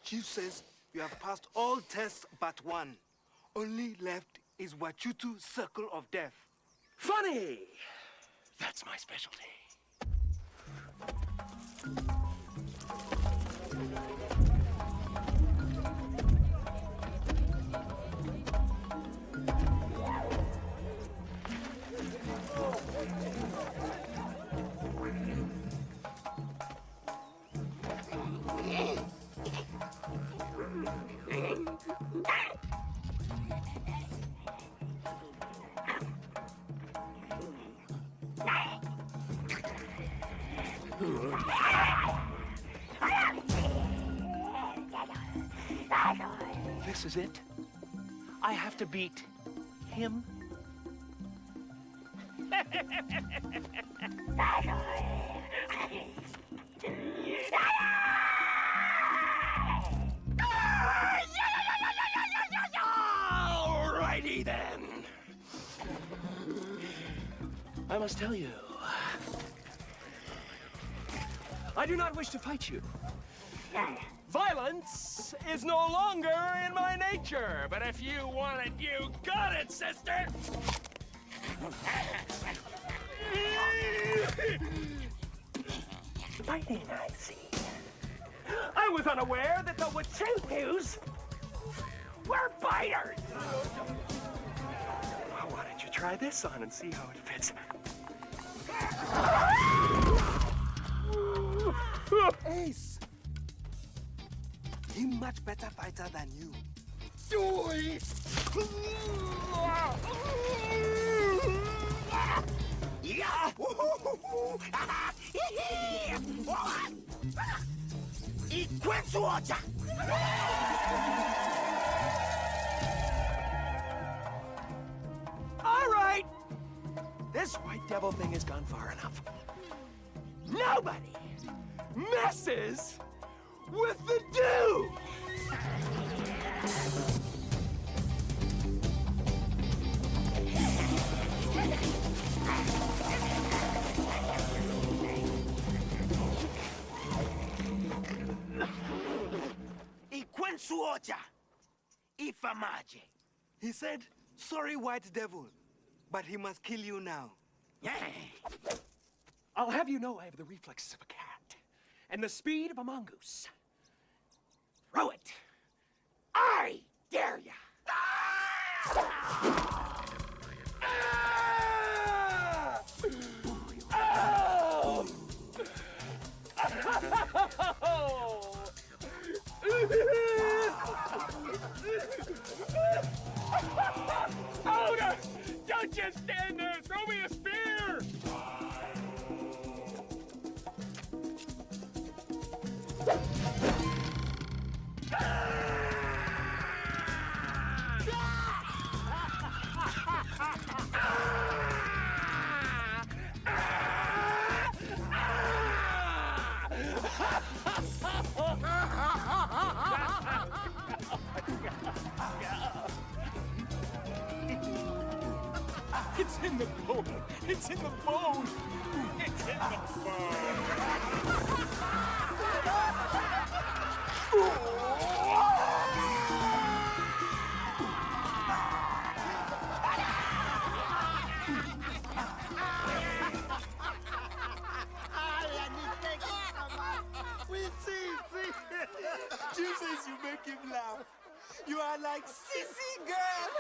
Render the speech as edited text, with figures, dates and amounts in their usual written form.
Chief says you have passed all tests but one. Only left is Wachootoo Circle of Death. Funny! That's my specialty. This is it. I have to beat him. Alrighty then. I must tell you, I do not wish to fight you. Violence is no longer in my nature, but if you want it, you got it, sister! Fighting, I see. I was unaware that the Wachootoo's were biters! Well, why don't you try this on and see how it fits? Ace! He's much better fighter than you. Do it! All right! This white devil thing has gone far enough. Nobody messes with the dude! He said, sorry, white devil, but he must kill you now. I'll have you know I have the reflexes of a cat and the speed of a mongoose. Throw it. I dare ya. Oh, no. Don't just stand there. Throw me a spear. It's in the bone. It's in the bone. It's in the bone. Jim says you make him laugh. You are like sissy girl.